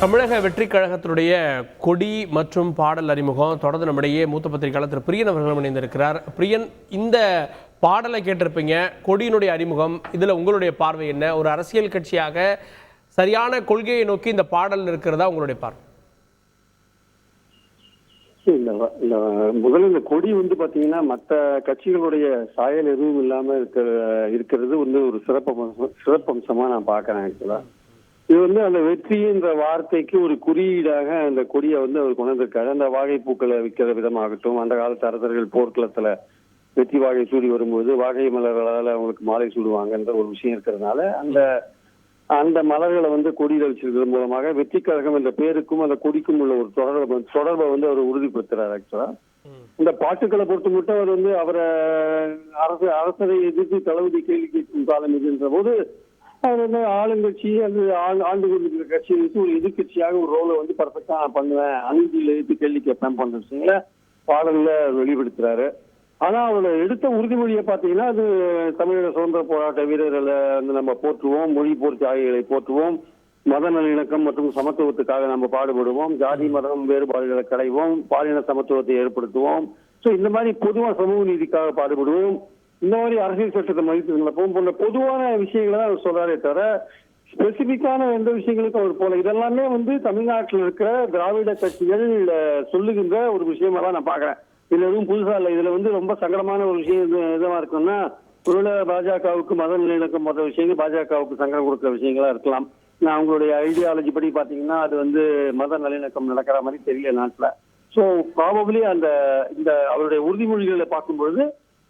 தமிழக வெற்றி கழகத்தினுடைய கொடி மற்றும் பாடல் அறிமுகம் தொடர்ந்து நம்மிடையே மூத்த பத்திரிகையாளர் திரு பிரியன் அவர்களும் இணைந்திருக்கிறார். பிரியன், இந்த பாடலை கேட்டிருப்பீங்க, கொடியினுடைய அறிமுகம், இதில் உங்களுடைய பார்வை என்ன? ஒரு அரசியல் கட்சியாக சரியான கொள்கையை நோக்கி இந்த பாடல் இருக்கிறதா உங்களுடைய பார்வை? முதல்ல இந்த கொடி பாத்தீங்கன்னா மற்ற கட்சிகளுடைய சாயல் எதுவும் இல்லாம இருக்கிறது ஒரு சிறப்பம்சமா நான் பாக்குறேன். ஆக்சுவலா இது அந்த வெற்றின்ற வார்த்தைக்கு ஒரு குறியீடாக அந்த கொடியை அவர் கொண்டு வந்திருக்காரு. அந்த வாகைப்பூக்களை விற்கிற விதமாகட்டும், அந்த காலத்து அரசர்கள் போர்க்களத்துல வெற்றி வாகை சூடி வரும்போது வாகை மலர்களால் அவங்களுக்கு மாலை சூடுவாங்கன்ற ஒரு விஷயம் இருக்கிறதுனால அந்த மலர்களை கொடியில வச்சிருக்கிறது மூலமாக வெற்றி கழகம் என்ற பேருக்கும் அந்த கொடிக்கும் உள்ள ஒரு தொடர்பை அவர் உறுதிப்படுத்துறாரு. ஆக்சுவலா இந்த பாட்டுக்களை பொறுத்து மட்டும் அவரை அரசரை எதிர்த்து தளபதி கேள்வி கேட்கும் காலம் இதுன்ற போது அவர் ஆளுங்கட்சி அது ஆண்டு கொண்டிருக்கிற கட்சியை வச்சு ஒரு எதிர்கட்சியாக ஒரு ரோலை பர்ஃபெக்டா நான் பண்ணுவேன், அநீதியில் எதிர்த்து கேள்வி கேட்பேன் போன்ற விஷயங்கள பாடல்ல வெளிப்படுத்துறாரு. ஆனா அவரோட எடுத்த உறுதிமொழியை பாத்தீங்கன்னா அது தமிழக சுதந்திர போராட்ட வீரர்களை நம்ம போற்றுவோம், மொழி போர் தியாகிகளை போற்றுவோம், மத நல்லிணக்கம் மற்றும் சமத்துவத்துக்காக நம்ம பாடுபடுவோம், ஜாதி மதம் வேறுபாடுகளை களைவோம், பாலின சமத்துவத்தை ஏற்படுத்துவோம், இந்த மாதிரி பொதுவாக சமூக நீதிக்காக பாடுபடுவோம், இந்த மாதிரி அரசியல் சட்டத்தை மதித்து போன்ற பொதுவான விஷயங்களை தான் அவர் சொல்றாரே தவிர ஸ்பெசிபிக்கான எந்த விஷயங்களுக்கும் அவர் போல இதெல்லாமே தமிழ்நாட்டில் இருக்கிற திராவிட கட்சிகள் சொல்லுகின்ற ஒரு விஷயமா தான் நான் பாக்குறேன். இதுல எதுவும் புதுசா இல்லை. இதுல ரொம்ப சங்கடமான ஒரு விஷயம் எதுவா இருக்குன்னா, ஒருவேளை பாஜகவுக்கு மத நல்லிணக்கம் போன்ற விஷயங்கள் பாஜகவுக்கு சங்கடம் கொடுக்கிற விஷயங்களா இருக்கலாம். நான் அவங்களுடைய ஐடியாலஜி படி பாத்தீங்கன்னா அது மத நல்லிணக்கம் நடக்கிற மாதிரி தெரியல நாட்டுல. ஸோ ப்ராபபிளி இந்த அவருடைய உறுதிமொழிகளை பார்க்கும்பொழுது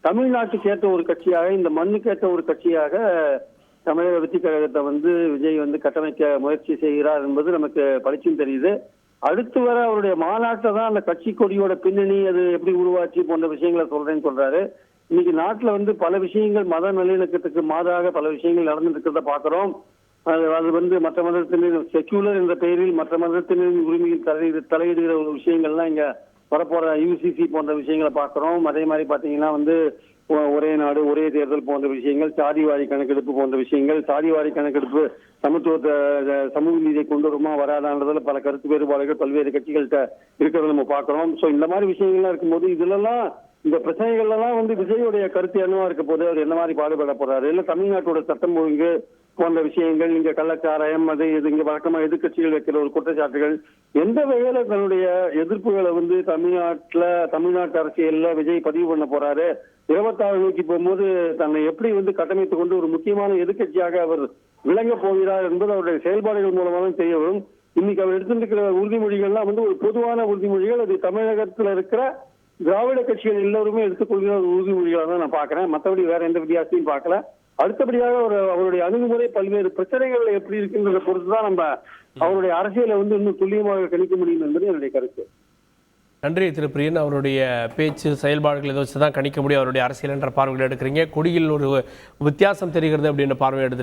தமிழ்நாட்டுக்கு ஏற்ற ஒரு கட்சியாக, இந்த மண்ணுக்கு ஏற்ற ஒரு கட்சியாக தமிழக வெற்றி கழகத்தை விஜய் கட்டமைக்க முயற்சி செய்கிறார் என்பது நமக்கு பளிச்சுன்னு தெரியுது. அடுத்து வர அவருடைய மாநாட்டில் தான் அந்த கட்சி கொடியோட பின்னணி அது எப்படி உருவாச்சு போன்ற விஷயங்களை சொல்றாரு. இன்னைக்கு நாட்டுல பல விஷயங்கள் மத நல்லிணக்கத்துக்கு மாறாக பல விஷயங்கள் நடந்துட்டு இருக்கிறத பாக்குறோம். அது மற்ற மதத்தினர் செக்யூலர் என்ற பெயரில் மற்ற மதத்தினரின் உரிமையில் தலையிடுகிற ஒரு விஷயங்கள்லாம் இங்க வரப்போற யூசிசி போன்ற விஷயங்களை பாக்குறோம். அதே மாதிரி பாத்தீங்கன்னா ஒரே நாடு ஒரே தேர்தல் போன்ற விஷயங்கள், சாதிவாரி கணக்கெடுப்பு போன்ற விஷயங்கள், சாதிவாரி கணக்கெடுப்பு சமத்துவத்தை சமூக நீதியை கொண்டு வருமா வராதான்றதுல பல கருத்து வேறுபாடுகள் பல்வேறு கட்சிகள்கிட்ட இருக்கிறத நம்ம பாக்குறோம். சோ இந்த மாதிரி விஷயங்கள்லாம் இருக்கும்போது இதுலலாம் இந்த பிரச்சனைகள்லாம் விஜயோடைய கருத்து என்னவா இருக்க போது, அவர் என்ன மாதிரி பாடுபட போறாரு, இல்ல தமிழ்நாட்டோட சட்டம் ஒழுங்கு போன்ற விஷயங்கள், இங்க கள்ளச்சாராயம் அது இது இங்க வழக்கமா எதிர்கட்சிகள் வைக்கிற ஒரு குற்றச்சாட்டுகள், எந்த வகையில தன்னுடைய எதிர்ப்புகளை தமிழ்நாட்டு அரசியல்ல விஜய் பதிவு பண்ண போறாரு, 26 நோக்கி போகும்போது தன்னை எப்படி கட்டமைத்துக் கொண்டு ஒரு முக்கியமான எதிர்கட்சியாக அவர் விளங்க போகிறார் என்பது அவருடைய செயல்பாடுகள் மூலமாக தான் தெரிய வரும். இன்னைக்கு அவர் எடுத்திருக்கிற உறுதிமொழிகள்லாம் ஒரு பொதுவான உறுதிமொழிகள், அது தமிழகத்துல இருக்கிற திராவிட கட்சிகள் எல்லோருமே எடுத்துக்கொள்கிற ஒரு உறுதிமொழிகளாக தான் நான் பாக்குறேன். மற்றபடி வேற எந்த வித்தியாசத்தையும் பார்க்கல. அடுத்தபடியாக அவருடைய அணுகுமுறை பல்வேறு பிரச்சனைகள் எப்படி இருக்குன்றதை பொறுத்துதான் நம்ம அவருடைய அரசியலை இன்னும் துல்லியமாக கணிக்க முடியும் என்பது என்னுடைய கருத்து. நன்றி திரு பிரியன். அவருடைய பேச்சு செயல்பாடுகள் இதை வச்சுதான் கணிக்க முடியும் அவருடைய அரசியல் என்ற பார்வையில் எடுக்கிறீங்க. கொடியில் ஒரு வித்தியாசம் தெரிகிறது அப்படின்ற பார்வையை எடுத்து